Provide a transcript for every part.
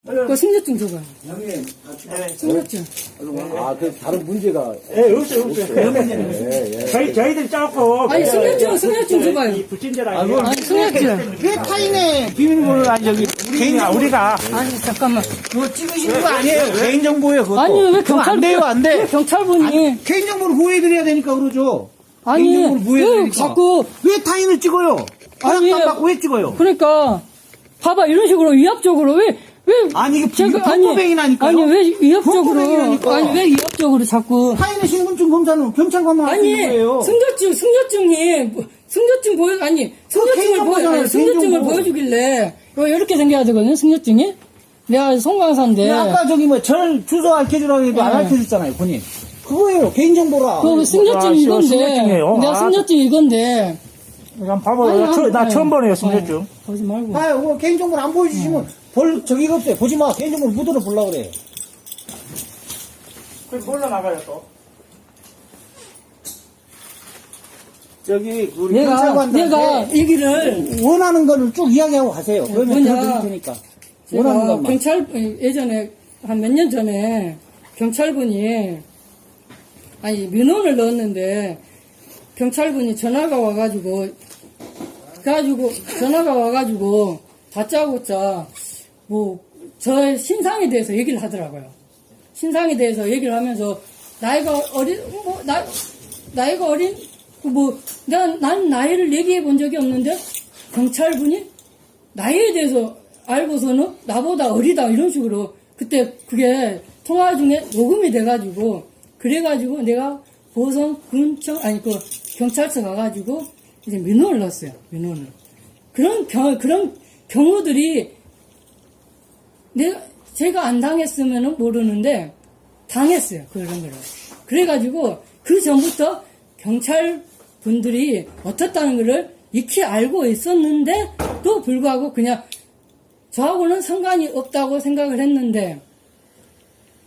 그 승려증 줘봐요. 형님, 승려증. 아, 그 다른 문제가. 예, 없어요. 그런 문제는 없어요. 저희들 짜고. 아니, 승려증 줘봐요. 이 부친절하게. 아니, 승려증. 왜 타인의 비밀번호를 아니 저기 우리가. 아니, 잠깐만. 그거 찍으시는 거 아니에요? 개인정보예요 그것도. 아니, 왜 그거 경찰, 안 돼요 안 돼. 왜 경찰분이. 개인정보를 보호해드려야 되니까 그러죠. 아니, 개인정보를 보호해야 왜 되니까. 자꾸. 왜 타인을 찍어요? 아니, 허락도 안 받고 왜 찍어요? 그러니까, 봐봐, 이런 식으로 위압적으로, 왜, 아니 이게 제가- 범법행위라니까요. 아니, 왜 위협적으로, 범법행위라니까. 아니, 왜 위협적으로 자꾸. 타인의 신분증 검사는 경찰관만 할 수 아니, 있는 거예요. 승려증 보여, 아니, 개인정보잖아요, 승려증을 개인정보. 보여주길래, 이렇게 생겨야 되거든요, 승려증이? 내가 송강사인데. 아까 저기 뭐 절 주소 알려주라고 해도 안 네. 알려줬잖아요 본인. 그거예요 개인정보라. 그 승려증 이건데. 승려증이에요. 내가 승려증 이건데. 한번 봐봐요. 나 처음 보네요, 승려증. 보지 말고. 봐요 그거 개인정보를 안 보여주시면 볼 저기가 없어요. 보지 마. 개인정보를 묻어러 보려고 그래. 그럼 몰라 나가요, 또. 저기 우리 내가 경찰관들한테 얘기를. 원하는 거를 쭉 이야기하고 가세요. 그러면 뭐냐. 들어드릴 테니까. 원하는 제가 것만. 예전에, 한 몇 년 전에, 경찰분이, 아니, 민원을 넣었는데, 경찰분이 전화가 와가지고, 다짜고짜, 저의 신상에 대해서 얘기를 하더라고요. 신상에 대해서 얘기를 하면서, 나이가 어린, 난 나이를 얘기해 본 적이 없는데, 경찰분이 나이에 대해서 알고서는 나보다 어리다, 이런 식으로, 그때 그게 통화 중에 녹음이 돼가지고, 그래가지고 내가 경찰서 가가지고, 이제 민원을 넣었어요, 민원을. 그런 경우들이, 제가 안 당했으면 모르는데, 당했어요, 그런 거를. 그래가지고, 그 전부터 경찰 분들이 어떻다는 거를 익히 알고 있었는데도 불구하고 그냥 저하고는 상관이 없다고 생각을 했는데,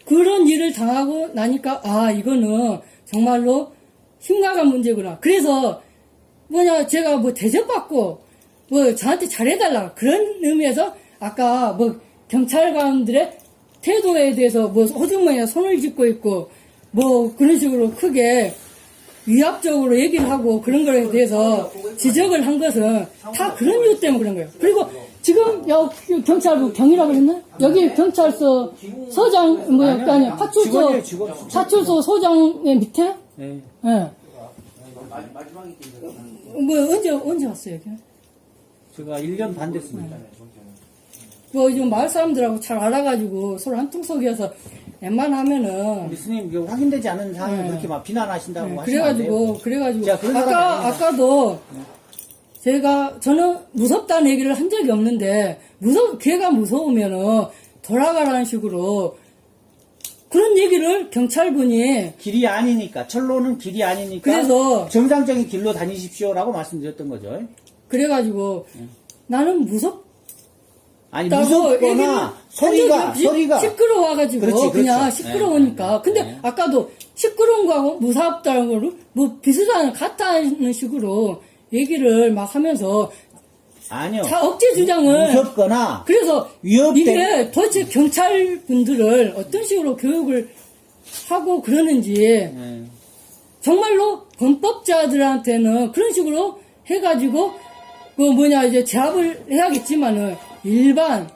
그런 일을 당하고 나니까, 이거는 정말로 심각한 문제구나. 그래서, 제가 대접받고, 저한테 잘해달라. 그런 의미에서, 아까 경찰관들의 태도에 대해서 호주머니에 손을 짚고 있고, 그런 식으로 크게 위압적으로 얘기를 하고 그런 거에 대해서 지적을 한 것은 다 그런 이유 때문에 그런 거예요. 그리고 지금 여기 경찰부 경이라고 했나? 여기 경찰서 서장 아니 파출소 소장의 밑에? 네. 예. 언제 왔어요, 여기? 제가 1년 반 됐습니다. 요즘 마을 사람들하고 잘 알아가지고 서로 한통속이어서 웬만하면은 우리 스님 이거 확인되지 않은 사항을 그렇게 막 비난하신다고 하시면 안 돼요. 그래가지고 자, 그런 사람이 아니에요. 아까도 저는 무섭다는 얘기를 한 적이 없는데 걔가 무서우면은 돌아가라는 식으로 그런 얘기를 경찰분이 길이 아니니까 철로는 길이 아니니까 그래서 정상적인 길로 다니십시오라고 말씀드렸던 거죠. 그래가지고 나는 아니 무섭거나 소리가 시끄러워가지고 그렇지, 그냥 그렇죠. 시끄러우니까. 네. 근데 네. 아까도 시끄러운 거하고 무섭다는 거를 비슷한 같다는 식으로 얘기를 막 하면서 아니요. 다 억지 주장을 무섭거나 그래서 위협된 이게 도대체 경찰 분들을 어떤 식으로 교육을 하고 그러는지 네. 정말로 범법자들한테는 그런 식으로 해가지고 이제 제압을 해야겠지만은 일반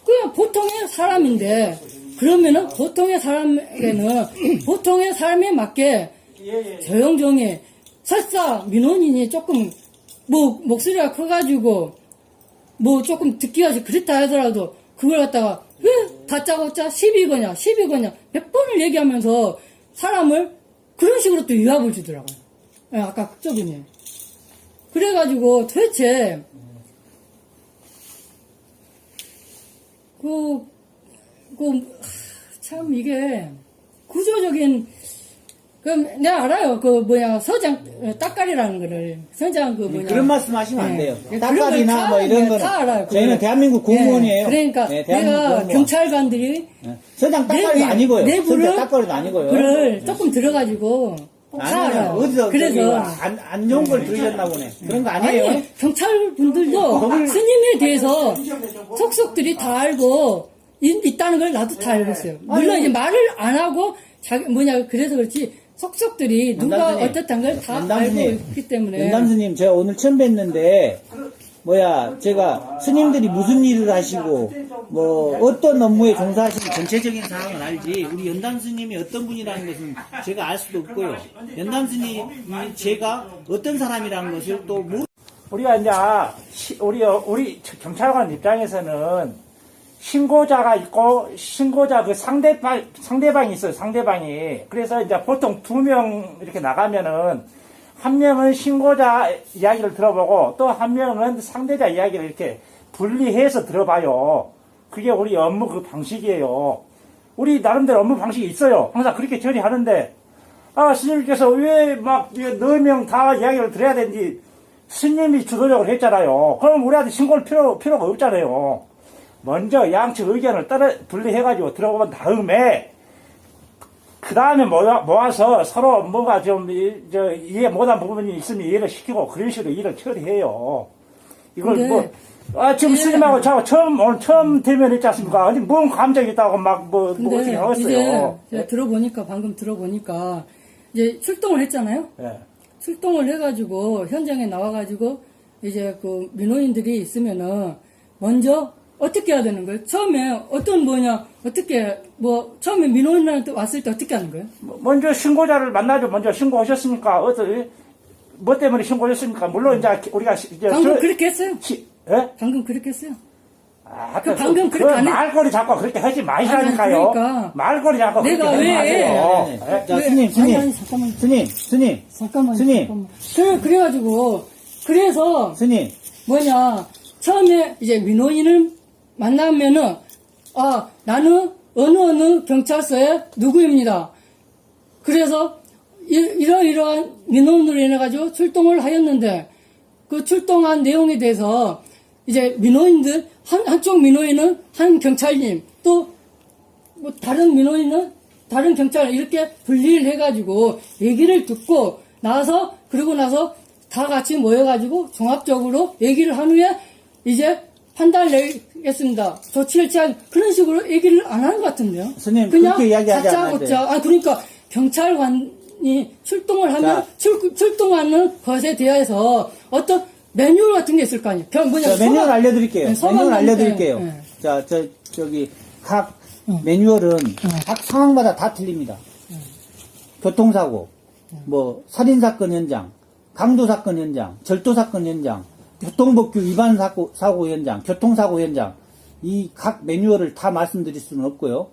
그냥 보통의 사람인데 그러면은 보통의 사람에게는 보통의 사람에 맞게 조용조용히 설사 민원인이 조금 목소리가 커가지고 조금 듣기가 그렇다 하더라도 그걸 갖다가 왜 다짜고짜 시비 거냐 몇 번을 얘기하면서 사람을 그런 식으로 또 위압을 주더라고요. 아까 그쪽이네. 그래가지고 도대체 참 이게 구조적인 내가 알아요. 서장 따까리라는 거를 서장 그런 말씀하시면 안 돼요. 네. 따까리나 이런 거는 다 알아요. 저희는 대한민국 공무원이에요. 그러니까 네, 내가 공무원. 경찰관들이 서장 따까리도 아니고요. 내부를 서장 따까리도 아니고요. 그를 조금 들어가지고 다 알아요. 어디서 그래서 안 좋은 걸 들으셨나 보네. 그런 거 아니에요. 아니 경찰분들도 스님에 대해서 속속들이 다 알고 있다는 걸 나도 다 알고 있어요. 물론 이제 말을 안 하고 그래서 그렇지 속속들이 누가 연단스님, 어떻다는 걸 다 알고 연단스님, 있기 때문에. 연담스님, 제가 오늘 처음 뵀는데, 제가 스님들이 무슨 일을 하시고, 어떤 업무에 종사하시는 전체적인 사항은 알지, 우리 연담스님이 어떤 분이라는 것은 제가 알 수도 없고요. 연담스님이 제가 어떤 사람이라는 것을 또 우리가 이제 우리 경찰관 입장에서는 신고자가 있고 신고자 그 상대방이 있어요. 상대방이. 그래서 이제 보통 2명 이렇게 나가면은 한 명은 신고자 이야기를 들어보고 또 한 명은 상대자 이야기를 이렇게 분리해서 들어봐요. 그게 우리 업무 그 방식이에요. 우리 나름대로 업무 방식이 있어요. 항상 그렇게 처리하는데 스님께서 왜 4명 다 이야기를 들어야 되는지 스님이 주도적으로 했잖아요. 그럼 우리한테 신고할 필요가 없잖아요. 먼저 양측 의견을 분리해가지고 들어본 다음에 그 다음에 모아서 서로 뭔가 좀 이해 못한 부분이 있으면 이해를 시키고 그런 식으로 일을 처리해요. 이걸 네. 지금 스님하고 저하고 오늘 처음 대면했지 않습니까? 아니 뭔 감정이 있다고 어떻게 근데 하겠어요. 이제 방금 들어보니까 이제 출동을 했잖아요. 예. 출동을 해가지고 현장에 나와가지고 이제 그 민원인들이 있으면은 먼저 어떻게 해야 되는 거예요? 처음에 처음에 민원인한테 왔을 때 어떻게 하는 거예요? 먼저 신고자를 만나죠. 먼저 신고하셨습니까? 뭐 때문에 신고하셨습니까? 물론 이제 우리가 방금 그렇게 했어요? 예? 방금 그렇게 했어요? 방금 그렇게 안 말꼬리 자꾸 그렇게 하지 마시라니까요. 그러니까. 말꼬리 자꾸 그렇게 내가 하지 왜- 마세요. 예? 자, 아니, 잠깐만. 스님. 그래가지고, 그래서, 스님, 처음에 이제 민원인을 만나면은, 나는 어느 경찰서의 누구입니다. 그래서, 이러이러한 민원으로 인해가지고 출동을 하였는데, 그 출동한 내용에 대해서, 이제 민원인들, 한쪽 민원인은 한 경찰님, 또, 다른 민원인은 다른 경찰, 이렇게 분리를 해가지고, 얘기를 듣고, 그러고 나서 다 같이 모여가지고, 종합적으로 얘기를 한 후에, 이제 판단을 내겠습니다. 조치를 취한, 그런 식으로 얘기를 안 하는 것 같은데요. 스님, 그냥 그렇게 이야기하지 않는데. 그러니까, 경찰관이 출동을 하면, 출동하는 것에 대해서 어떤 매뉴얼 같은 게 있을 거 아니에요. 매뉴얼 알려드릴게요. 네, 매뉴얼 알려드릴게요. 네. 자, 각 매뉴얼은 각 상황마다 다 틀립니다. 교통사고, 살인사건 현장, 강도사건 현장, 절도사건 현장, 교통법규 위반 사고 현장, 교통사고 현장, 이 각 매뉴얼을 다 말씀드릴 수는 없고요.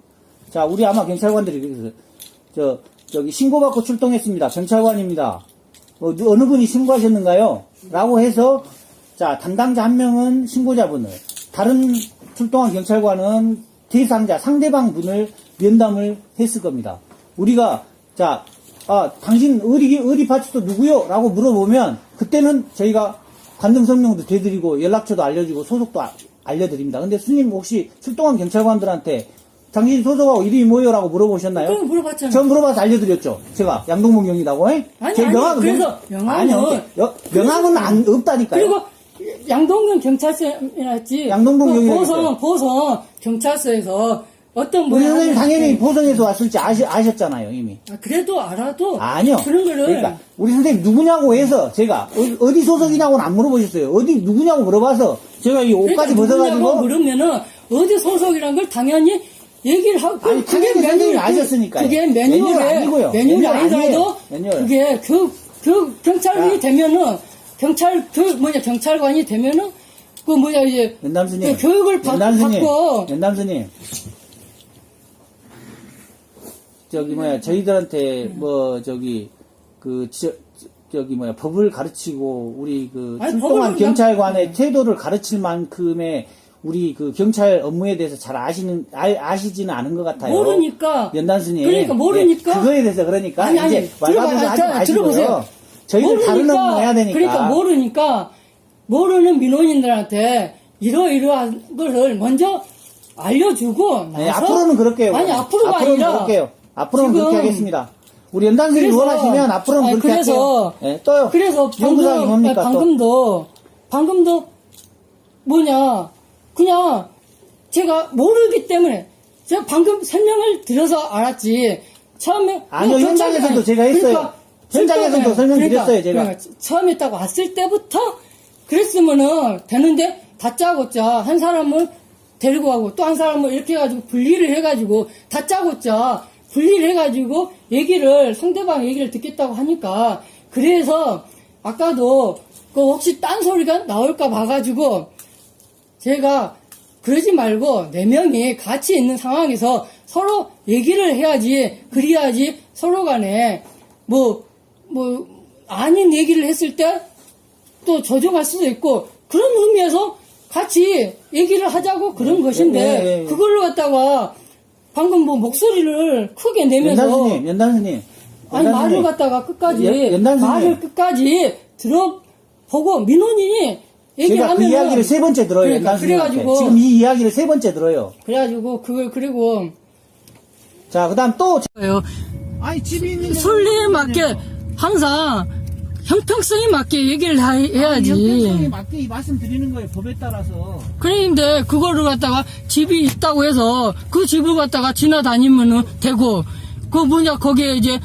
자, 우리 아마 경찰관들이 그래서, 신고받고 출동했습니다. 경찰관입니다. 어느 분이 신고하셨는가요? 라고 해서, 자, 담당자 한 명은 신고자분을, 다른 출동한 경찰관은 대상자, 상대방 분을 면담을 했을 겁니다. 우리가, 당신 어디 파출소 누구요? 라고 물어보면, 그때는 저희가 관등성명도 대드리고, 연락처도 알려주고, 소속도 알려드립니다. 근데 스님 혹시 출동한 경찰관들한테, 당신 소속하고 이름이 뭐요? 라고 물어보셨나요? 그럼 물어봤잖아요. 전 물어봐서 알려드렸죠. 제가 양동문 경이라고 해? 그래서 명함은 없다니까요. 그리고 양동근 경찰서였지. 양동근 경이라고 보성 경찰서에서 어떤 우리 선생님 당연히 보성에서 왔을지 아셨잖아요, 이미. 그래도 알아도. 아니요. 그런 거를. 그러니까 우리 선생님 누구냐고 해서 제가 어디 소속이냐고는 안 물어보셨어요. 어디 누구냐고 물어봐서 제가 이 옷까지 벗어가지고. 그러면은 어디 소속이란 걸 당연히 얘기를 하고. 아니, 당연히 선생님이 아셨으니까요. 그게 매뉴얼 아니고요. 매뉴얼이 아니라도. 매뉴얼. 그게 경찰이 되면은 경찰관이 되면은 이제 연담스님. 교육을 받고. 연담스님. 저희들한테 법을 가르치고 우리 출동한 경찰관의 태도를 가르칠 만큼의 우리 경찰 업무에 대해서 잘 아시지는 않은 것 같아요. 모르니까. 연단스님. 그러니까 모르니까. 그거에 대해서 그러니까. 이제 왈가분을 하지 마시고요. 저희들 다른 업무 해야 되니까. 그러니까 모르는 민원인들한테 이러이러한 것을 먼저 알려주고. 네, 앞으로는 그럴게요. 앞으로가 아니라. 그럴게요. 앞으로는 그렇게 하겠습니다. 우리 연단스님 원하시면 앞으로는 그렇게 할게요. 네, 또요. 그래서 방금도 그냥 제가 모르기 때문에 제가 방금 설명을 드려서 알았지. 처음에 아니요, 뭐 현장에서도 제가 했어요. 현장에서도 설명드렸어요, 제가. 그러니까 처음에 딱 왔을 때부터 그랬으면은 되는데 다짜고짜 한 사람은 데리고 가고 또 한 사람은 이렇게 해가지고 분리를 해가지고 다짜고짜 분리를 해가지고 상대방 얘기를 듣겠다고 하니까 그래서 아까도 그 혹시 딴 소리가 나올까 봐가지고 제가 그러지 말고 4명이 같이 있는 상황에서 서로 얘기를 해야지 그래야지 서로 간에 아닌 얘기를 했을 때 또 조정할 수도 있고 그런 의미에서 같이 얘기를 하자고 그런 것인데 그걸로 갖다가 방금 목소리를 크게 내면서 연단스님. 아니 말을 갖다가 끝까지 연단스님. 말을 끝까지 들어보고 민원인이 제가 얘기하면 그 이야기를 3번째 들어요. 그러니까, 연단스님. 그래가지고 지금 이 이야기를 3번째 들어요. 그래가지고 그걸 그리고 자, 그다음 또 아니 집이 있는 순리에 맞게 항상 형평성에 맞게 얘기를 해야지. 형평성에 맞게 말씀드리는 거예요. 법에 따라서. 그런데 그거를 갖다가 집이 있다고 해서 그 집을 갖다가 지나다니면은 되고 거기에 이제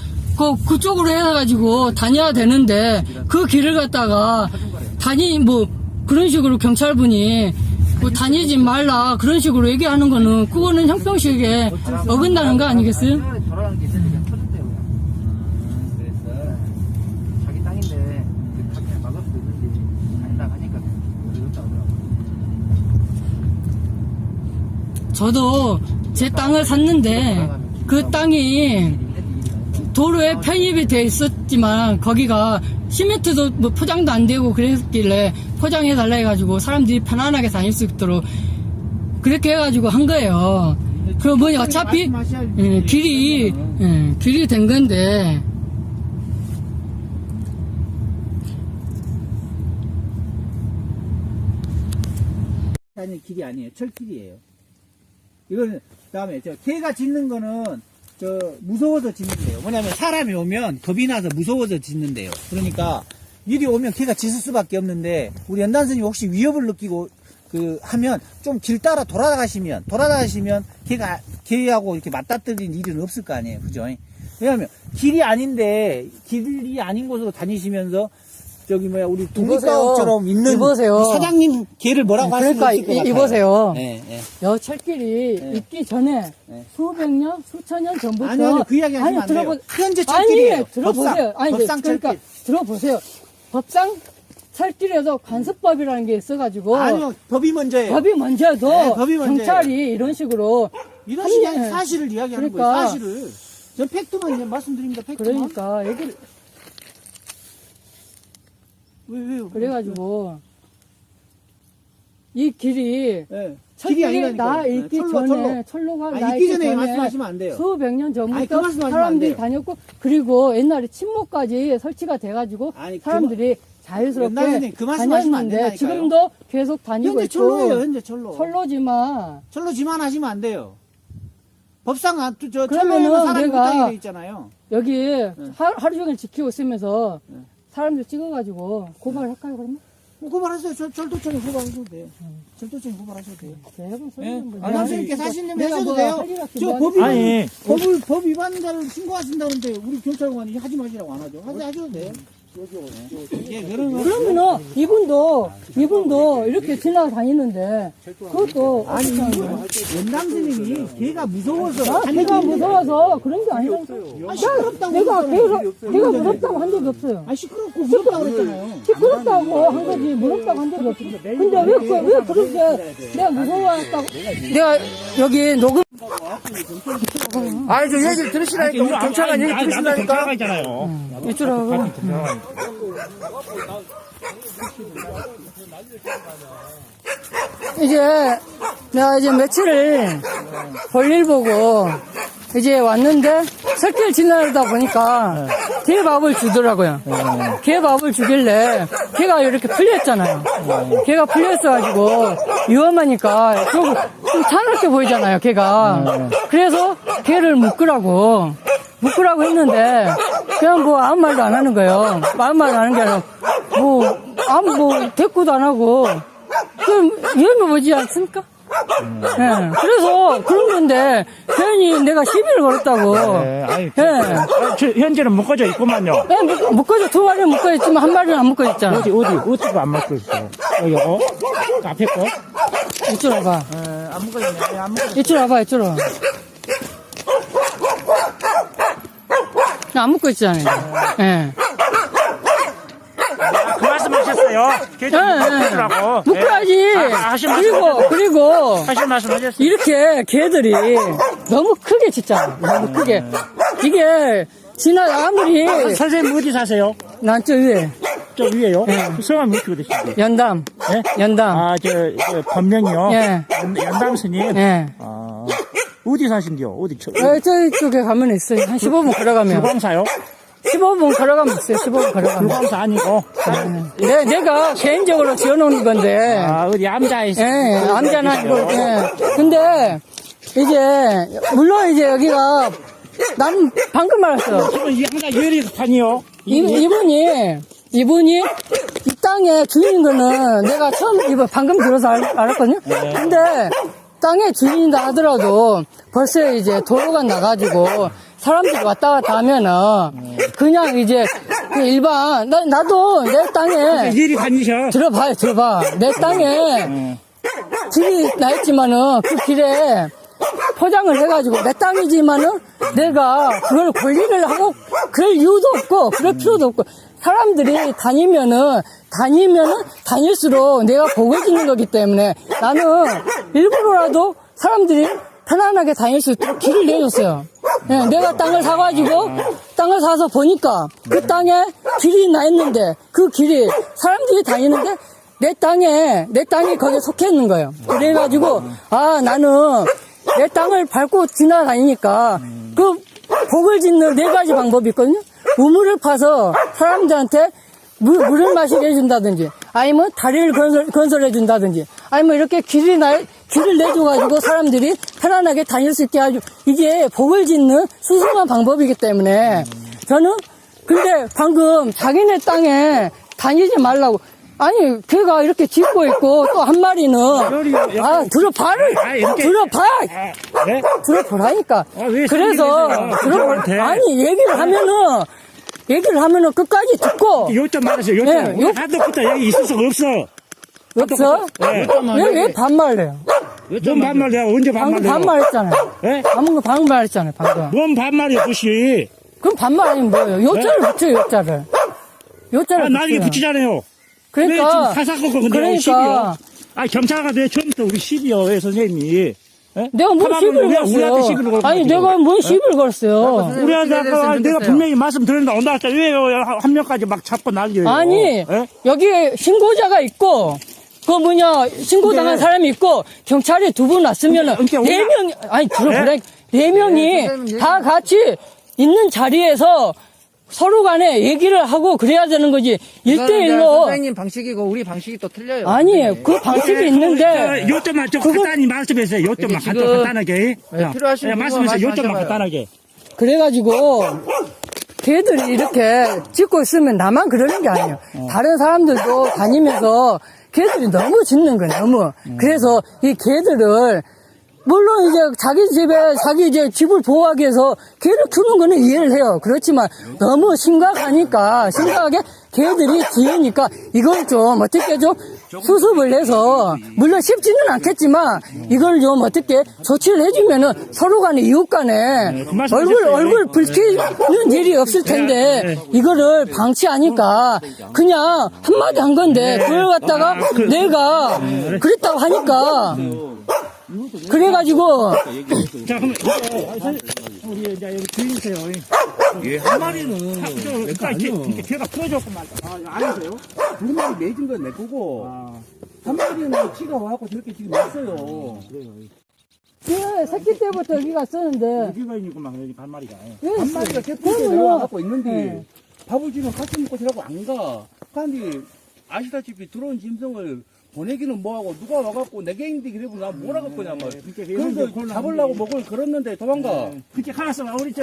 그쪽으로 해가지고 다녀야 되는데 그 길을 갖다가 그런 식으로 경찰분이 다니지 말라 그런 식으로 얘기하는 거는 그거는 형평식에 어긋나는 거 아니겠어요? 돌아가는 게 있으니까 터졌대요. 그래서 자기 땅인데 그냥 막을 수도 있는지 아니다 하니까 어렵다 하더라고요. 저도 제 땅을 샀는데 그 땅이 도로에 편입이 돼 있었지만 거기가 시멘트도 포장도 안 되고 그랬길래 포장해 달라 해가지고 사람들이 편안하게 다닐 수 있도록 그렇게 해가지고 한 거예요. 어차피 길이 된 건데 아니 길이 아니에요. 철길이에요. 이거는 그다음에 개가 짖는 거는 무서워서 짖는데요. 뭐냐면 사람이 오면 겁이 나서 무서워서 짖는데요. 그러니까 일이 오면 개가 짖을 수밖에 없는데 우리 연단선생님 혹시 위협을 느끼고 하면 좀 길 따라 돌아가시면 개하고 이렇게 맞닥뜨린 일은 없을 거 아니에요. 그죠? 왜냐하면 길이 아닌 곳으로 다니시면서 우리 독립가옥처럼 있는 이보세요. 사장님 개를 뭐라고 할 수는 없을 것 같아요. 이보세요. 네, 네. 여 철길이 있기 전에 수백 년, 수천 년 전부터 아니요, 그 이야기 하시면 안 돼요. 현재 철길이에요. 들어보세요. 법상 그러니까 철길. 들어보세요. 법상 철길에도 관습법이라는 게 있어가지고 아니요, 법이 먼저예요. 법이 먼저도 네, 법이 먼저예요. 경찰이 이런 식으로 이런 식이 아니라 사실을 이야기하는 그러니까. 거예요. 사실을. 전 팩트만 말씀드립니다. 팩트만. 그러니까 얘기를 왜? 그래가지고 이 길이 네. 철길이 나 있기 전에 철로가 나 있기 있기 전에 전에 말씀하시면 안 돼요. 수백 년 아니, 그 전부터 말씀하시면 안 사람들이 돼요. 다녔고 그리고 옛날에 침묵까지 설치가 돼가지고 아니, 사람들이 옛날 자유스럽게 선생님, 그 말씀하시면 안 다녔는데 된다니까요. 지금도 계속 다니고 현재 있고 철로예요. 현재 철로. 철로지만 철로 지만하시면 안 돼요. 법상 그러면은 철로에는 사람이 내가 못하게 돼 있잖아요. 여기 하루 종일 지키고 있으면서 사람들 찍어가지고 고발할까요 그러면? 고발하세요. 절도청에 고발하셔도 돼요. 절도청에 고발하셔도 돼요. 대부분 예? 소리는 뭐 선생님께 사실님 내가 하셔도 뭐 돼요. 할 일 없이 저 뭐 법 위반자를 신고하신다는데 우리 경찰관이 하지 마시라고 안 하죠. 하셔도 돼요. 예, 그러면은 이분도 이렇게 지나다니는데 그것도 아니 연당 스님이 걔가 무서워서 걔가 무서워서 그런 게 아니라니까. 시끄럽다고 내가 그랬잖아요. 걔가 무섭다고 한 적이 없어요. 시끄럽고 무섭다고 그랬잖아요. 시끄럽다고 한 거지 무섭다고 한 적이 없어요. 근데 왜 그렇게 내가 무서워했다고 내가 여기 녹음 아니, 저 얘기를 들으시라니까. 우리 경찰관 얘기 들으시라니까. 경찰관 있잖아요. 이쪽으로 내가 며칠을 볼일 보고 이제 왔는데 새끼를 지나다 보니까 개밥을 주더라고요. 개밥을 주길래 개가 이렇게 풀려있잖아요. 개가 풀려있어가지고 위험하니까 좀 차갑게 보이잖아요, 개가. 그래서 개를 묶으라고 했는데 그냥 아무 말도 안 하는 거예요. 아무 말도 안 하는 게 아니라 대꾸도 안 하고 그럼 위험해 보이지 않습니까? 예, 그래서 그런 건데, 괜히 내가 시비를 걸었다고. 네, 아이, 예. 현재는 묶어져 있구만요. 예, 묶어져, 2마리는 묶어있지만 1마리는 안 묶어있잖아. 어디가 안 묶어 있어? 이거? 앞에 거? 이쪽 와봐. 안 묶어 있네. 안 묶어 있네. 이쪽 와봐, 이쪽 와. 안 묶어 있잖아요. 예. 그 말씀 하셨어요. 계속 묶으라고. 묶어야지. 하신 말씀 그리고, 하신 말씀 하셨어요. 이렇게 개들이 너무 크게 짖잖아. 너무 크게. 이게, 아무리, 선생님 어디 사세요? 난 저 위에, 저 위에요? 그 성함이 어떻게 되시는데? 연담. 예? 연담. 저 본명이요? 예. 연담 스님? 예. 어디 사신디요? 어디? 저쪽에 가면 있어요. 한 15분 걸어가면. 불광사요? 15분 걸어가면 있어요. 15분 걸어가면. 불광사 아니고? 내가 개인적으로 지어놓은 건데. 어디 암자에 예, 암자는 아니고, 예. 근데, 이제, 물론 이제 여기가, 난 방금 말했어. 지금 이 항상 유리판이요? 이분이 이 땅의 주인인 거는 내가 방금 들어서 알았거든요? 근데, 땅의 주인이다 하더라도 벌써 이제 도로가 나가지고 사람들이 왔다 갔다 하면은 그냥 이제 그 일반, 나도 내 땅에 유리판이셔? 들어봐. 내 땅에 길이 나 있지만은 그 길에 포장을 해가지고 내 땅이지만은 내가 그걸 권리를 하고 그럴 이유도 없고 그럴 필요도 없고 사람들이 다니면은 다닐수록 내가 복을 짓는 거기 때문에 나는 일부러라도 사람들이 편안하게 다닐 수 있도록 길을 내줬어요. 예, 내가 땅을 사서 보니까 그 땅에 길이 나 있는데 그 길이 사람들이 다니는데 내 땅이 거기에 속해 있는 거예요. 그래가지고 나는 내 땅을 밟고 지나다니니까 그 복을 짓는 4가지 방법이 있거든요. 우물을 파서 사람들한테 물을 마시게 해준다든지, 아니면 다리를 건설해준다든지, 아니면 이렇게 길을 내줘가지고 사람들이 편안하게 다닐 수 있게 하죠. 이게 복을 짓는 수수한 방법이기 때문에 저는 근데 방금 자기네 땅에 다니지 말라고. 아니, 걔가 이렇게 짖고 있고, 또 한 마리는, 들어봐! 네? 들어보라니까. 왜 그래서, 저한테? 아니, 얘기를 하면은 끝까지 듣고. 요점 말하세요, 요점. 네, 한도부터 여기 있을 수가 없어. 없어? 네. 왜 반말해요? 뭔 반말이야? 언제 방금 반말이야? 반말했잖아요. 네? 방금 반말했잖아요, 방금. 뭔 반말이야, 그것이? 그럼 반말 아니면 뭐예요? 요자를 붙여요, 요자를. 요자를 나중에 붙여요. 붙이잖아요. 그러니까. 왜 지금 사사건건 근데 그러니까. 10이요? 경찰관 왜 처음부터 우리 10이요, 왜 선생님이? 예? 내가 뭔 가만히 시비를 우리한테 걸었어요? 시비를 걸고 아니, 지금. 내가 뭔 시비를 걸었어요? 우리한테 아까 내가 분명히 말씀드렸는데 오늘 날짜 왜 한 명까지 막 잡고 난리예요? 아니, 예? 여기 신고자가 있고, 신고당한 사람이 있고, 경찰이 2분 왔으면은, 그러니까 4명이, 아니, 들어보라. 4명이 다 같이 있는 자리에서 서로 간에 얘기를 하고 그래야 되는 거지. 1대1로. 선생님 방식이고 우리 방식이 또 틀려요. 아니, 그 방식이 있는데. 요점만 좀 간단히 말씀해주세요. 요점만 여기 지금 간단하게. 필요하신 부분 말씀해주세요. 요점만 말씀하셔봐요. 간단하게. 그래가지고, 걔들이 이렇게 짖고 있으면 나만 그러는 게 아니에요. 다른 사람들도 다니면서 걔들이 너무 짖는 거예요, 너무. 그래서 이 걔들을, 물론 이제 자기 이제 집을 보호하기 위해서 개를 키우는 거는 이해를 해요. 그렇지만 너무 심각하게 개들이 짖으니까 이걸 좀 어떻게 좀 수습을 해서, 물론 쉽지는 않겠지만 이걸 좀 어떻게 조치를 해주면은 서로 간에 이웃 간에 그 말씀하셨어요. 얼굴 붉히는 일이 없을 텐데 이거를 방치하니까 그냥 한마디 한 건데 그걸 갖다가 내가 그랬다고 하니까 그래가지고 자, 그럼, 우리 이제 여기 주인이세요. 한 마리는 그러니까 걔가 풀어줬고 말이야. 안 하세요? 2마리 내준 건 내 거고 한 마리는 지가 와갖고 저렇게 지금 냈어요. 새끼 때부터 여기 갔었는데 여기가 있구만, 여기 반마리가. 한 마리가 개풀에 내려와갖고 있는데 밥을 주면 같이 먹고 저라고 안 가. 근데 아시다시피 들어온 짐승을 보내기는 뭐하고 누가 와갖고 내게 인데 그래보면 난 뭐라 갖고냐 말. 그렇게 그래서 잡으려고 목을 걸었는데 도망가. 그렇게 가서 우리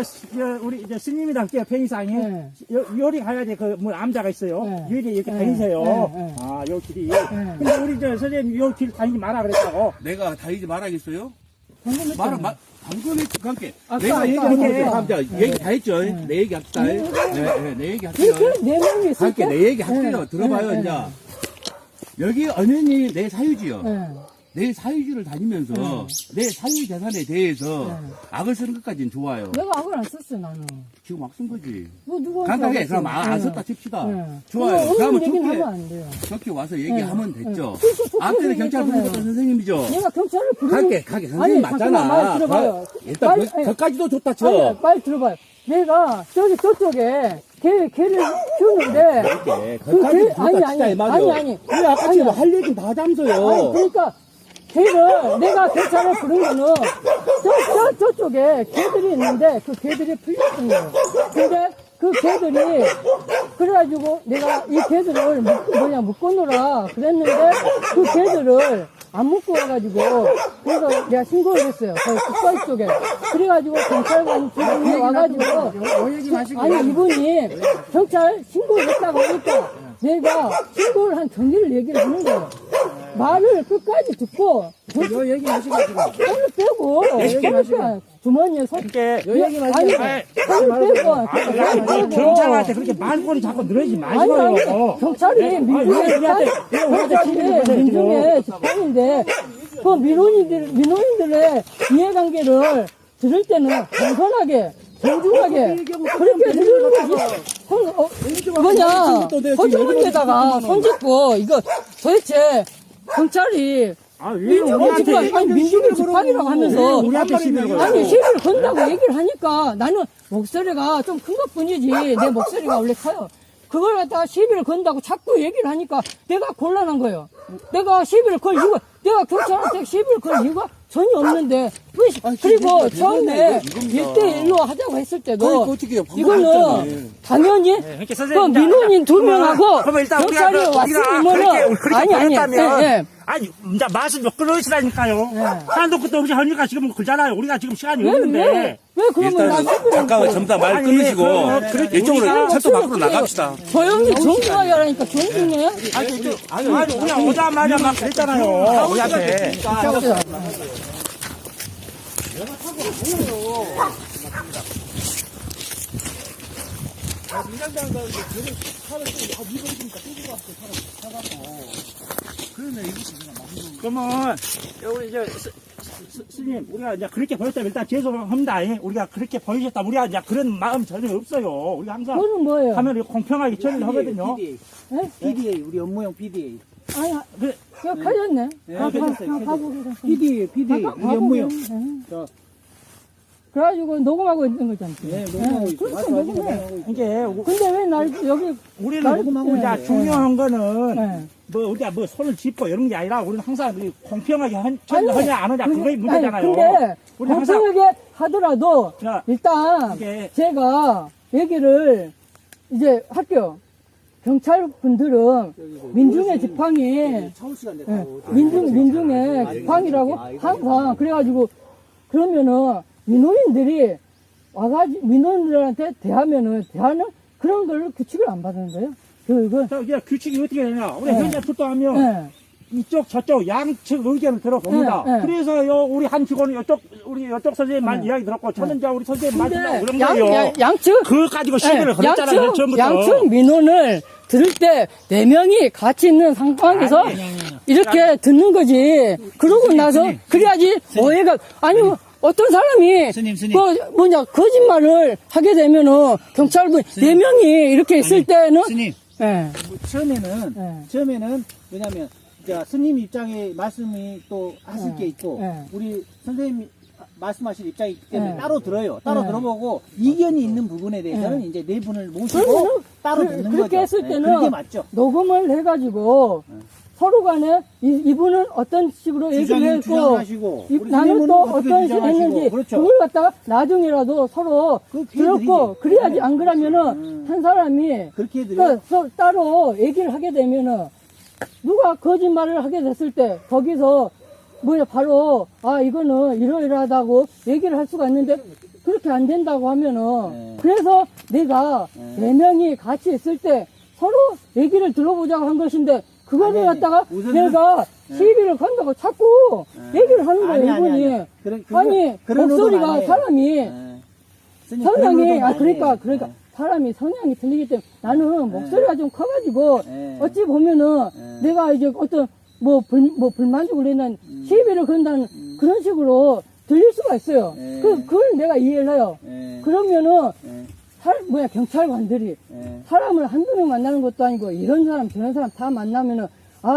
우리 스님이랑 할게요. 편의상에 네. 요리 가야지 그 뭐 암자가 있어요. 네. 요리 이렇게 네. 다니세요. 네. 아, 요 길이. 근데 우리 선생님 요 길 다니지 마라 그랬다고. 내가 다니지 말아야겠어요? 방금 했잖아. 방금 했지, 함께. 아까, 내가 아까, 얘기한 아까. 거지. 감자. 얘기 다 했죠. 내 얘기 합시다. 내 얘기 합시다. 그, 네 명이 있을 함께 때? 내 얘기 할게요. 네. 들어봐요, 네. 이제. 여기 언연이 내 사유지요. 네. 내 사유지를 다니면서 내 사유 재산에 대해서 악을 쓰는 것까지는 좋아요. 내가 악을 안 썼어, 나는. 지금 막 쓴 거지. 뭐, 누구한테. 간단하게 악을 그럼 썼어. 안 썼다 칩시다. 네. 좋아요. 없는 그러면 얘기는 좋게, 하면 안 돼요. 좋게 와서 얘기하면 됐죠. 그래서 좋게 앞에는 경찰 얘기했잖아요. 부르셨던 선생님이죠. 내가 경찰을 부르는. 가게 선생님 잠깐만, 맞잖아. 말 들어봐요. 일단 말, 아니, 거기까지도 좋다 쳐. 아니, 빨리 들어봐요. 내가 저쪽에 개를 키우는데. 거기까지 아니, 좋다 치자 이 말이요. 아니. 우리 아까 지금 할 얘기 다 담서요. 아니, 그러니까, 개를, 내가 경찰을 부른 거는, 저쪽에 개들이 있는데, 그 개들이 풀렸던 거예요. 근데, 그 개들이, 그래가지고, 내가 이 개들을 묶어 놓으라 그랬는데, 그 개들을 안 묶고 와가지고, 그래서 내가 신고를 했어요. 거기 국가위 쪽에. 그래가지고, 경찰관 두 분이 와가지고, 아니, 이분이 경찰 신고를 했다고 하니까, 내가 신고를 한 경위를 얘기를 하는 거예요. 말을 끝까지 듣고, 요 얘기 하시고, 손을 빼고, 그러니까 주머니에 손, 아니, 손을 빼고, 경찰한테 그렇게 말꼬리 자꾸 늘어지지 아니, 마시고요. 경찰이 민중의 집단인데, 그 민원인들의 이해관계를 들을 때는 공손하게, 정중하게, 그렇게 들으는 거지. 뭐냐, 허주머니에다가 손짓고, 이거 도대체 경찰이 민중의 집단이라고 하면서, 우리한테 시비를 걸어요. 아니, 시비를 건다고 얘기를 하니까 나는 목소리가 좀 큰 것 뿐이지, 내 목소리가 원래 커요. 그걸 갖다가 시비를 건다고 자꾸 얘기를 하니까 내가 곤란한 거예요. 내가 시비를 걸 이유가, 내가 경찰한테 시비를 걸 이유가 전혀 없는데, 그리고 처음에 1대1로 하자고 했을 때도, 이거는 당연히 그 민원인 2명하고 경찰이 왔으면은, 아니, 아니, 이제 말씀 좀 끊으시라니까요. 한도 끝도 없이 하니까 지금 그러잖아요. 우리가 지금 시간이 없는데. 왜 그러면 나 시비를 잠깐만 전부 다 말 끊으시고 이쪽으로 철도 밖으로 나갑시다. 조용히 정중하게 하라니까 정중해. 아니, 우리가 오자마자 막 그랬잖아요. 우리한테. 그러면 우리 이제 스님 우리가 이제 그렇게 보였다면 일단 죄송합니다. 우리가 그렇게 보이셨다. 우리가 이제 그런 마음 전혀 없어요. 우리가 항상 그거는 뭐예요? 하면 공평하게 처리를 하거든요. PDA 우리 업무용 PDA. 아니, 그래. 그거 커졌네. 켜졌어요. PDA 우리 업무용. 그래가지고 녹음하고 있는 거잖아. 네, 녹음하고 있어. 그렇죠, 녹음해. 이게 근데 왜 날 여기 우리는 이제 중요한 거는 네. 뭐 우리가 뭐 손을 짚고 이런 게 아니라 우리는 항상 공평하게 처리하냐 안 하냐 그게 문제잖아요. 근데 우리 항상 공평하게 하더라도 자, 일단 이게 제가 얘기를 이제 할게요. 경찰 분들은 민중의 지팡이, 민중의 지팡이라고 항상 그래가지고 그러면은 민원인들이 와가지고 민원인들한테 대하는 그런 걸 규칙을 안 받는 거예요. 이제 규칙이 어떻게 되냐? 우리 현장 출동하면 네. 이쪽 저쪽 양측 의견을 들어봅니다. 네, 네. 그래서 우리 한 직원은 우리 이쪽 선생님만 이야기 들었고 저는 이제 우리 선생님만 듣고 그런 거예요. 양측 그거 가지고 시비를 걸었잖아요. 처음부터. 양측 민원을 들을 때 4명이 같이 있는 상황에서 이렇게 듣는 거지. 그러고 나서 그래야지 오해가 아니면 어떤 사람이 스님. 거짓말을 하게 되면은 경찰분 4명이 이렇게 있을 때는 스님. 예. 처음에는 왜냐면 자, 스님 입장의 말씀이 또 하실 게 있고 우리 선생님 말씀하실 입장이 있기 때문에 따로 들어요. 따로 들어보고 이견이 있는 부분에 대해서는 이제 네 분을 모시고 따로 듣는 거죠. 그렇게 했을 때는 그게 맞죠. 녹음을 해가지고 서로 간에 이분은 어떤 식으로 얘기를 했고 나는 또 어떤 식으로 했는지 그렇죠. 그걸 갖다가 나중이라도 서로 들었고 그래야지 안 그러면은 한 사람이 그렇게 해드려. 따로 얘기를 하게 되면은 누가 거짓말을 하게 됐을 때 거기서 바로 이거는 이러이러하다고 얘기를 할 수가 있는데 그렇게 안 된다고 하면은 그래서 내가 네 명이 같이 있을 때 서로 얘기를 들어보자고 한 것인데 그거를 갖다가 우선은- 내가 시비를 건다고 자꾸 얘기를 하는 거예요, 이분이. 그런 목소리가 의도는 아니에요. 사람이 스님, 그런 성향이 의도는 아니에요. 그러니까 사람이 성향이 틀리기 때문에 나는 목소리가 좀 커가지고 어찌 보면은 내가 이제 어떤 불만족을 내는 시비를 건다는 그런 식으로 들릴 수가 있어요. 그걸 내가 이해를 해요. 그러면은 경찰관들이 사람을 한두 명 만나는 것도 아니고 이런 사람 저런 사람 다 만나면은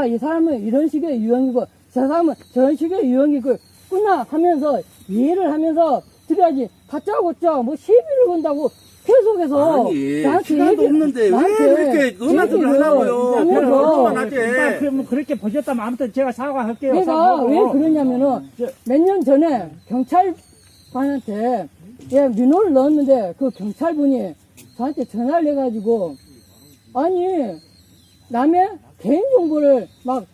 이 사람은 이런 식의 유형이고 저 사람은 저런 식의 유형이구나 하면서 이해를 하면서 드려야지 다짜고짜 시비를 건다고 계속해서 아니, 나한테 시간도 없는데 왜 그렇게 음악 소리를 하냐고요. 그냥 얼마만 하지. 그럼 그렇게 보셨다면 아무튼 제가 사과할게요. 내가 사과하고. 왜 그러냐면은 몇 년 전에 경찰관한테 민원을 넣었는데 그 경찰분이 저한테 전화를 해가지고 남의 개인정보를 막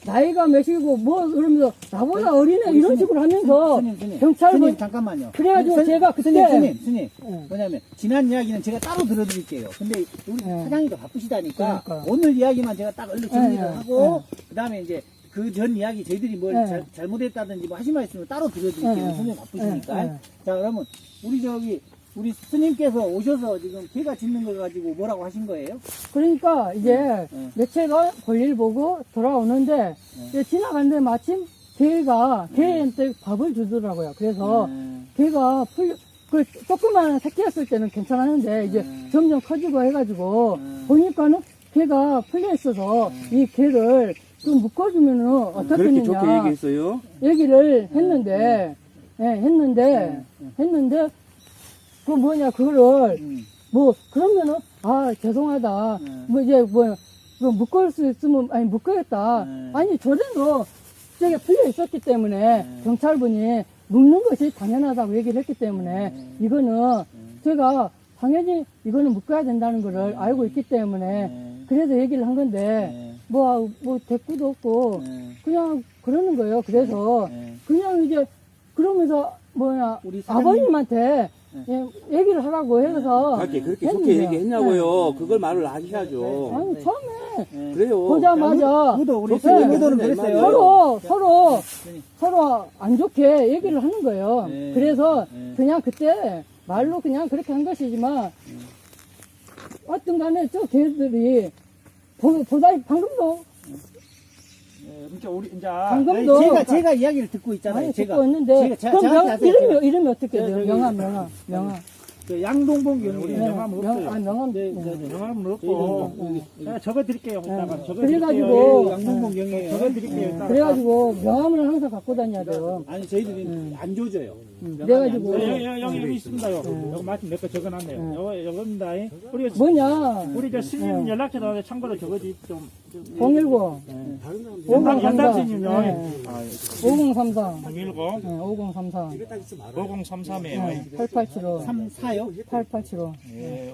나이가 몇이고 그러면서 나보다 어리네 이런 식으로 하면서 스님, 경찰분 잠깐만요. 그래가지고 제가 그때 스님, 뭐냐면 지난 이야기는 제가 따로 들어드릴게요. 근데 우리 사장님도 바쁘시다니까 그러니까. 오늘 이야기만 제가 딱 얼른 정리를 네, 하고 그다음에 이제 그 전 이야기 저희들이 뭘 잘못했다든지 하신 말 있으면 따로 들어드릴게요. 스님 바쁘시니까. 자 그러면 우리 스님께서 오셔서 지금 개가 짖는 걸 가지고 뭐라고 하신 거예요? 그러니까 이제 매체가 볼일 보고 돌아오는데 이제 지나가는데 마침 개한테 밥을 주더라고요. 그래서 개가 그 조그마한 새끼였을 때는 괜찮았는데 이제 점점 커지고 해가지고 보니까는 개가 풀려 있어서 이 개를 좀 묶어주면은 그렇게 어떻겠느냐 좋게 얘기했어요? 얘기를 했는데 그거를 그러면은 죄송하다 묶을 수 있으면 묶어야겠다 저래도 저게 풀려 있었기 때문에 경찰분이 묶는 것이 당연하다고 얘기를 했기 때문에 이거는 제가 당연히 이거는 묶어야 된다는 거를 알고 있기 때문에 그래서 얘기를 한 건데 대꾸도 없고 그냥 그러는 거예요. 그래서 그냥 이제 그러면서 우리 사장님- 아버님한테 얘기를 하라고 해서 그렇게 좋게 했는데요. 얘기했냐고요. 그걸 말을 하셔야죠. 아니 처음에 그래요. 보자마자 우리 네. 스님 의도는 그랬어요. 서로 안 좋게 얘기를 하는 거예요. 그래서 그냥 그때 말로 그냥 그렇게 한 것이지만 어떤 간에 저 개들이 방금도 방금도 제가 이야기를 듣고 있잖아요. 아니 듣고 있는데 그럼 이름이 어떻게 돼요? 명함 양동봉 경위. 명함 명함은 없고 제가 적어드릴게요. 그래가지고 양동봉 경위예요. 적어드릴게요. 그래가지고 명함을 항상 갖고 다녀야 돼요. 아니 저희들이 안 조져요. 그래가지고 여기 있습니다요. 여기 마침 몇 거 적어놨네요. 요겁니다. 우리 저 스님 연락처도 참고로 적어지 좀. 010 연담 스님요. 5033 010 5033 5033에 8875 3사요? 8875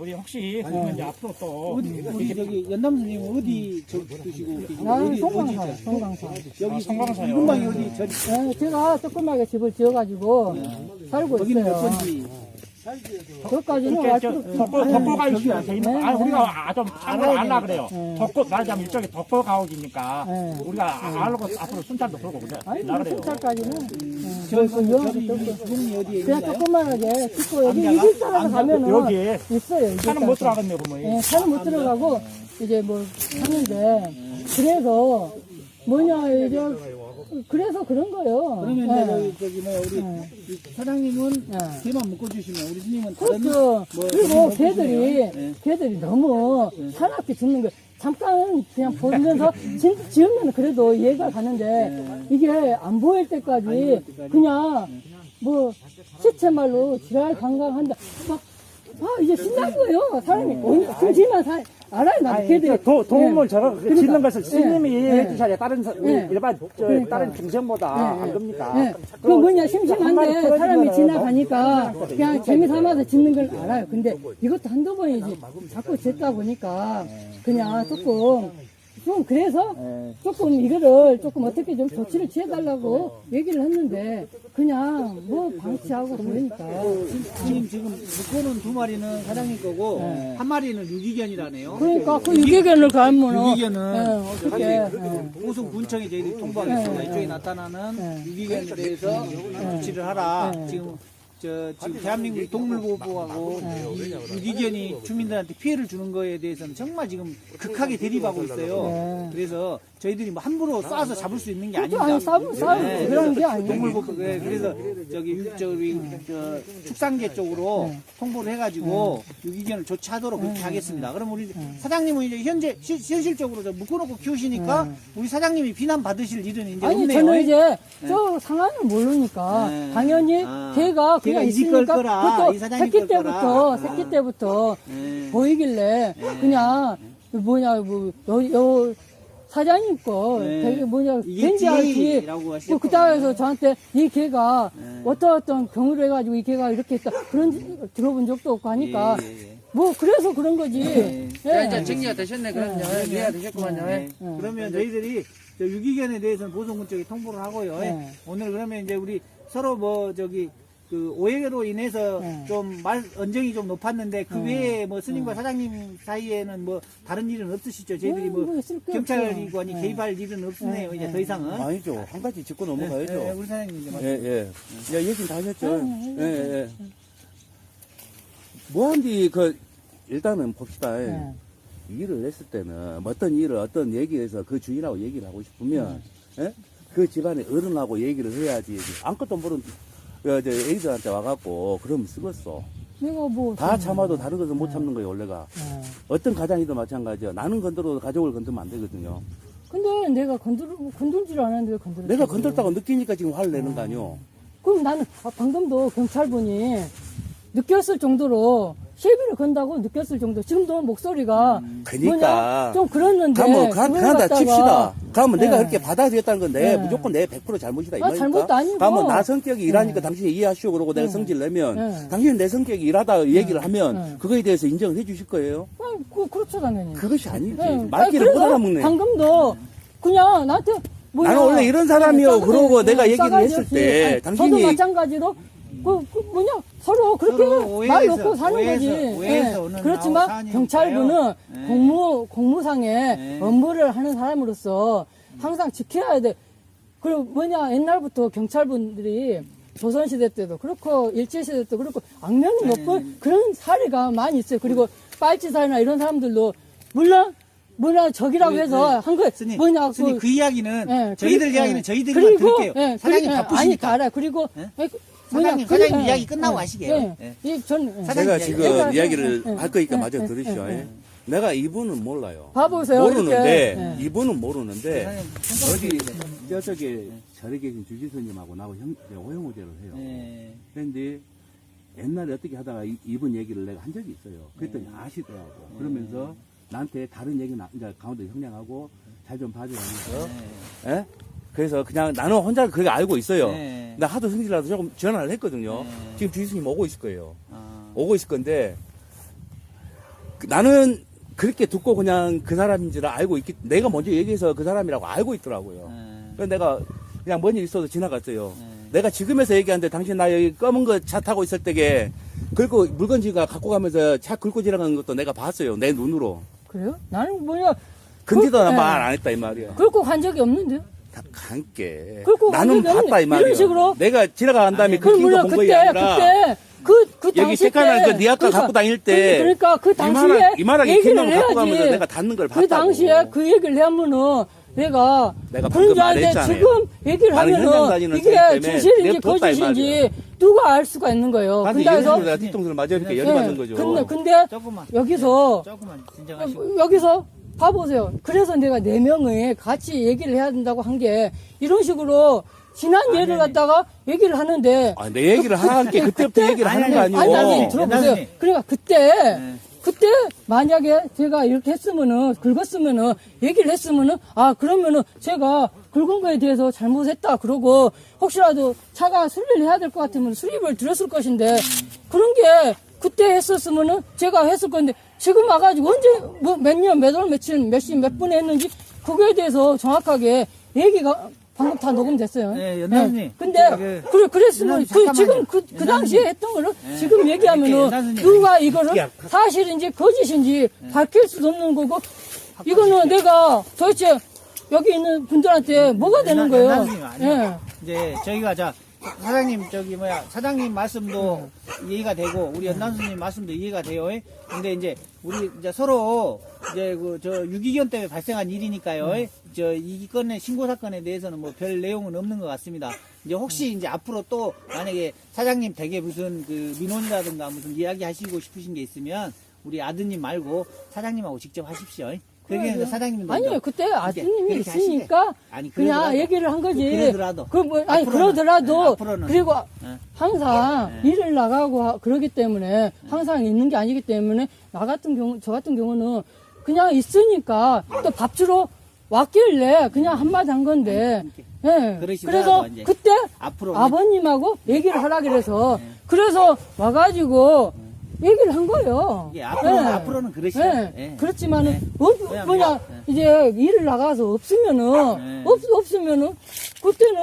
우리 혹시 그러면 이제 앞으로 또 우리 저기 연남 스님은 어디 두시고 계시고 나 송강사 여기 송강사요. 이분방이 어디 저기 제가 조그맣게 집을 지어가지고 살고 거기는 몇 있어요. 번지? 거기까지는 덕고 가옥이니까 우리가 좀 참고로 알아야 알라 그래요. 네. 덕고 말하자면 이쪽에 덕고 가옥이니까 네. 우리가 알고 앞으로 순찰도 그러고 그래. 아니 나 그래요. 순찰까지는 저기 그 동이 어디에 그냥 있나요? 조그만하게 짓고 여기 이길 따라서 가면은 여기 있어요. 차는 못 들어가겠네요, 부모님. 차는 못 들어가고 이제 하는데 그래서 이제 그래서 그런 거예요. 그러면 이제 우리 사장님은 개만 묶어주시면 우리 스님은 다른 그렇죠. 뭐 그리고 해주세요. 걔들이 너무 사납게 짓는 거예요. 잠깐 그냥 보면서 지으면 그래도 이해가 가는데 이게 안 보일 때까지 그냥 시체말로 지랄 관광한다. 이제 신난 거예요. 사람이. 지만 알아요, 나도 걔들이. 도움을 저거 짓는 것을 그러니까. 스님이 해주셔야 다른 일반 그러니까. 다른 중생보다 안 겁니까? 그 심심한데 사람이 지나가니까 그냥 재미삼아서 짓는 걸 알아요. 근데 이것도 한두 번이지 자꾸 짓다 보니까 그냥 조금 좀 그래서 예. 조금 이거를 조금 어떻게 좀 조치를 취해달라고 얘기를 했는데 그냥 뭐 방치하고 그러니까. 지금 묶어놓은 2마리는 사장님 거고 한 마리는 유기견이라네요. 그러니까 그 유기견을 가면은 유기견은 어떻게 우승 군청에 저희들이 통보하겠습니다. 이쪽에 나타나는 유기견에 대해서 조치를 하라. 지금 지금 대한민국 동물보호법하고 이 유기견이 주민들한테 피해를 주는 거에 대해서는 정말 지금 극하게 대립하고 있어요. 그래서 저희들이 뭐 함부로 쏴서 잡을 수 있는 게 아닙니다. 아니 싸움 그런 게 아니에요. 동물보호법 그래서 저기 축산계 쪽으로 통보를 해가지고 유기견을 조치하도록 그렇게 하겠습니다. 그럼 우리 사장님은 이제 현재 현실적으로 묶어놓고 키우시니까 우리 사장님이 비난 받으실 일은 이제 아니 없네요. 저는 이제 저 상황을 모르니까 네. 당연히 걔가 걔가 그냥 이지 걸 있으니까 거라, 그것도 이 사장님 걸 거라. 새끼 때부터 네. 보이길래 그냥 뭐냐 요 사장님 거 네. 되게 뭐냐 이게 겐지할지 찌라고 하시죠. 그다음에서 저한테 이 개가 어떤 경우를 해가지고 이 개가 이렇게 했다 그런 들어본 적도 없고 하니까 뭐 그래서 그런 거지. 자, 이제 정리가 되셨네, 그럼요. 이해가 되셨구만요. 네. 그러면 저희들이 저 유기견에 대해서는 보성군 쪽에 통보를 하고요. 네. 오늘 그러면 이제 우리 서로 그 오해로 인해서 좀 언정이 좀 높았는데 그 외에 뭐 스님과 사장님 사이에는 뭐 다른 일은 없으시죠? 저희들이 뭐 있을 게 경찰관이 없죠. 개입할 일은 없네요. 이제 더 이상은. 아니죠. 한 가지 짚고 넘어가야죠. 네, 우리 사장님 이제 맞죠? 예. 야, 얘기는 다 하셨죠? 예. 뭐한디, 일단은 봅시다. 이 일을 했을 때는, 어떤 일을, 어떤 얘기에서 그 주인하고 얘기를 하고 싶으면, 예? 그 집안의 어른하고 얘기를 해야지. 아무것도 모르는, 애들한테 와갖고, 그러면 쓰겠어. 내가 뭐 다 참아도 다른 것은 못 참는 거예요, 원래가. 어떤 가장이든 마찬가지야. 나는 건드려도 가족을 건들면 안 되거든요. 근데 내가 건들질 않았는데 왜 건드렸지? 내가 건들다고 느끼니까 지금 화를 내는 거 아니오? 그럼 나는 방금도 경찰분이 느꼈을 정도로 시비를 건다고 느꼈을 정도. 지금도 목소리가 그러니까. 뭐냐? 좀 그랬는데. 가면 그걸 그한다 갖다가 칩시다. 가면 내가 네. 그렇게 받아들였다는 건 내 네. 무조건 내 100% 잘못이다 이 아, 말입니까? 잘못도 아니고. 가면 나 성격이 이러니까 당신이 이해하시오 그러고 내가 성질 내면 당신은 내 성격이 이러다 얘기를 하면 그거에 대해서 인정을 해주실 거예요. 그렇죠 당연히. 그것이 아니지. 네. 말귀를 못 그래서 알아먹네. 방금도 그냥 나한테 뭐냐, 나는 원래 이런 사람이요. 그러고 내가 얘기를 싸가지 했을 없이. 때 아니, 당신이 저도 마찬가지로 서로 그렇게 서로 말 오해해서, 놓고 사는 거지. 오해해서 오는 그렇지만 사안이니까요. 경찰분은 네. 공무상에 네. 업무를 하는 사람으로서 항상 지켜야 돼. 그리고 옛날부터 경찰분들이 조선시대 때도 그렇고 일제시대 때도 그렇고 악명이 높은 그런 사례가 많이 있어요. 그리고 빨치살이나 이런 사람들도 물론 적이라고 해서 한 거예요. 스님, 뭐냐 스님 그 이야기는 예, 저희들 그리고, 이야기는 예. 저희들만 그리고, 들을게요. 예, 사장님 그리고, 바쁘시니까. 아니, 다 알아. 그리고, 예? 뭐냐, 사장님 예, 이야기 끝나고 예, 하시게요. 예. 예. 저는, 사장님 제가 이야기. 지금 그러니까, 이야기를 예, 할 거니까 예, 마저 예, 들으시오. 예, 예. 내가 이분은 몰라요. 봐보세요. 모르는데 이렇게. 예. 이분은 모르는데 사장님, 어디 저쪽에 절에 계신 주지스님하고 나하고 호영호제를 해요. 예. 그런데 옛날에 어떻게 하다가 이분 얘기를 내가 한 적이 있어요. 그랬더니 아시더라고. 그러면서 나한테 다른 얘기는 이제 강원도 형량하고 잘 좀 봐주라면서 예? 그래서 그냥 나는 혼자 그렇게 알고 있어요. 네. 나 하도 성질나서 조금 전화를 했거든요. 지금 주지스님 오고 있을 거예요. 오고 있을 건데 나는 그렇게 듣고 그냥 그 사람인 줄 알고 있기, 내가 먼저 얘기해서 그 사람이라고 알고 있더라고요. 그래서 내가 그냥 뭔 일 있어도 지나갔어요. 내가 지금에서 얘기하는데 당신 나 여기 검은 거 차 타고 있을 때게 긁고 물건지가 갖고 가면서 차 긁고 지나가는 것도 내가 봤어요. 내 눈으로. 그래요? 나는 뭐냐. 근데도 나 예. 말 안 했다 이 말이야. 그렇고 간 적이 없는데요? 다 함께. 그렇고 나는 완전히 봤다 이 말이야. 이런 식으로? 내가 지나간 다음에 그 그럼 길도 물론 본 거이 아니라 그 여기 당시 색깔난 때 그 니아까 갖고 다닐 때 그러니까 그 당시에 이만하게 얘기를 캔을 갖고 가면서 해야지. 내가 닿는 걸 봤다고. 그 당시에 그 얘기를 하면은 내가 내가 그런 방금 줄 알았는데 말했잖아요. 지금 얘기를 나는 현장 하면은 다니는 이게 사람 때문에 진실인지 내가 뒀다 이 거짓인지 누가 알 수가 있는 거예요. 나한테 근데 이런 식으로 내가 뒤통수를 맞으니까 열이 받는 거죠. 근데 조금만. 여기서 진정하시고. 여기서 봐보세요. 그래서 내가 4명이 같이 얘기를 해야 된다고 한 게 이런 식으로 지난 예를 갖다가 얘기를 하는데 아, 내 얘기를 하는 게 그때부터 얘기를 하는 거 아니고. 아니 들어보세요. 옛날에. 그러니까 그때 만약에 제가 이렇게 했으면은 긁었으면은 얘기를 했으면은 그러면은 제가 긁은 거에 대해서 잘못했다 그러고 혹시라도 차가 수리를 해야 될 것 같으면 수리를 드렸을 것인데 그런 게 그때 했었으면은 제가 했을 건데 지금 와가지고 언제 뭐 몇 년 몇 월 며칠 몇 시 몇 분에 했는지 그거에 대해서 정확하게 얘기가 방금 다 녹음됐어요. 네, 연단님. 근데 그, 그랬으면 연단님, 지금 그 연단님. 당시에 했던 거를 지금 이렇게 얘기하면은 연단님. 누가 이거를 사실인지 거짓인지 밝힐 수도 없는 거고 이거는 내가 도대체 여기 있는 분들한테 뭐가 되는 거예요? 연단님, 아니요. 예. 이제 저희가 사장님 사장님 말씀도 이해가 되고 우리 연단수님 말씀도 이해가 돼요. 근데 이제 우리 이제 서로 이제 저 유기견 때문에 발생한 일이니까요. 이 건의 신고 사건에 대해서는 뭐 별 내용은 없는 것 같습니다. 이제 혹시 이제 앞으로 또 만약에 사장님 댁에 무슨 그 민원이라든가 무슨 이야기 하시고 싶으신 게 있으면 우리 아드님 말고 사장님하고 직접 하십시오. 그러니까 사장님도 아니요, 이제 그때 아드님이 그렇게 있으니까 하시대. 아니, 그냥 그러더라도. 얘기를 한 거지. 그러더라도. 아니, 앞으로는. 그러더라도. 네, 앞으로는. 그리고 네. 항상 일을 나가고 그러기 때문에 항상 있는 게 아니기 때문에 저 같은 경우는 그냥 있으니까 또 밥 주러 왔길래 그냥 한마디 한 건데. 예. 그러시더라도 그래서 이제 그때 앞으로는. 아버님하고 얘기를 하라 그래서 그래서 와가지고 얘기를 한 거예요. 예, 앞으로는 그러시죠. 예. 예. 그렇지만은 그냥 뭐냐 이제 일을 나가서 없으면은 없으면은 그때는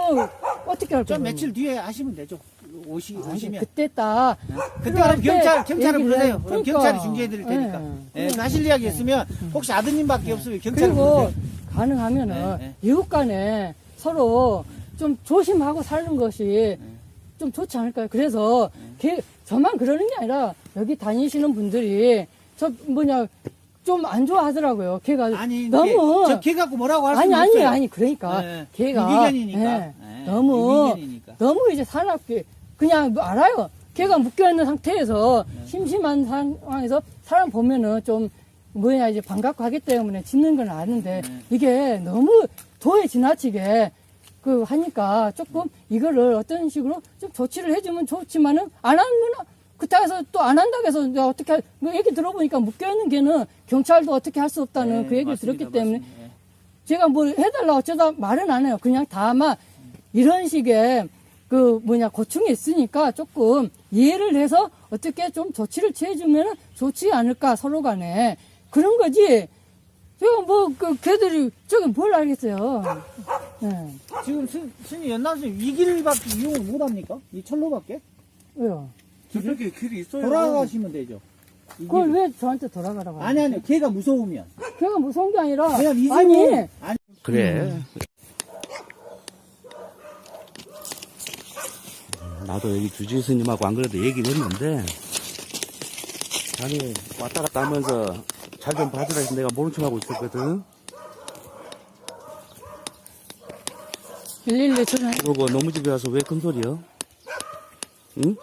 어떻게 할 거예요? 좀 며칠 뒤에 하시면 되죠. 오시면. 그때 딱 그때 그럼 경찰을 얘기를 부르세요. 해요. 그럼 그러니까. 경찰이 중재해 드릴 테니까. 예. 예, 하실 이야기 있으면 혹시 아드님밖에 없으면 경찰을 그리고 부르세요. 가능하면은 예, 예. 이웃 간에 서로 좀 조심하고 사는 것이 좀 좋지 않을까요? 그래서 저만 그러는 게 아니라 여기 다니시는 분들이 좀 안 좋아하더라고요. 걔가 아니, 너무 저걔 갖고 뭐라고 할 수는 없어요. 아니 그러니까 예, 걔가 유기견이니까. 예, 예, 너무 유기견이니까. 너무 이제 사납게 그냥 뭐 알아요. 걔가 묶여 있는 상태에서 심심한 상황에서 사람 보면은 좀 이제 반갑고 하기 때문에 짖는 건 아는데 이게 너무 도에 지나치게 하니까 조금 이거를 어떤 식으로 좀 조치를 해주면 좋지만은 안 하면 그따가서 또 안 한다고 해서 내가 어떻게 얘기 들어보니까 묶여있는 개는 경찰도 어떻게 할 수 없다는 그 얘기를 맞습니다, 들었기 때문에 맞습니다. 예. 제가 뭘 해달라 어쩌다 말은 안 해요. 그냥 다만 이런 식의 고충이 있으니까 조금 이해를 해서 어떻게 좀 조치를 취해주면 좋지 않을까 서로 간에 그런 거지. 제가 걔들이 저기 뭘 알겠어요. 네. 지금 스님 연남선 위길밖에 이용을 못합니까? 이 철로밖에? 왜요? 저렇게 길이 있어요. 돌아가시면 되죠. 이 그걸 길을. 왜 저한테 돌아가라고 하는 아니 걔가 무서우면 걔가 무서운 게 아니라 그냥 아니 이승우 아니 그래. 나도 여기 주지 스님하고 안 그래도 얘기를 했는데, 자네 왔다 갔다 하면서 잘 좀 봐주라 해서 내가 모른 척 하고 있었거든. 112 전화. 그러고 너무 집에 와서 왜 큰소리야? 응?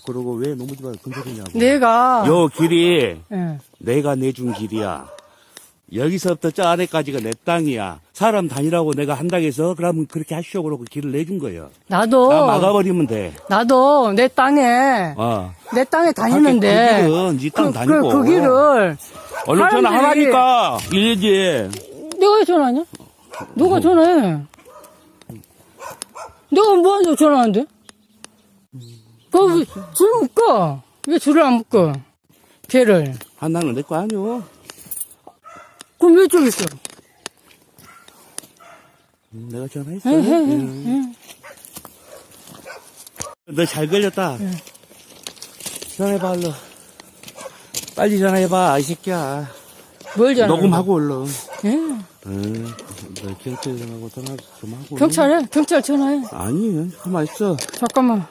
그러고 왜 너무 집에 와서 큰소리냐고. 내가 요 길이 예. 내가 내준 길이야. 여기서부터 저 아래까지가 내 땅이야. 사람 다니라고 내가 한다고 해서 그러면 그렇게 하시오 그러고 길을 내준 거예요. 나도 나 막아버리면 돼. 나도 내 땅에 어. 내 땅에 다니는데 그 길은 네 땅 다니고. 그 길을 얼른 사람들이- 전화하라니까. 일일이. 내가 왜 전화하냐? 너가 전화해. 내가 뭐하냐고 전화하는데? 줄 묶어. 왜 줄을 안 묶어? 걔를. 한나는 내 거 아니오. 그럼 왜 저기 있어? 내가 전화했어. 해. 너 잘 걸렸다. 전화해봐, 얼른. 빨리 전화해봐, 이 새끼야. 뭘 전화? 녹음하고, 얼른. 예. 응. 너 경찰 전화하고 전화 좀 하고. 경찰 전화해. 아니, 가만 있어. 잠깐만.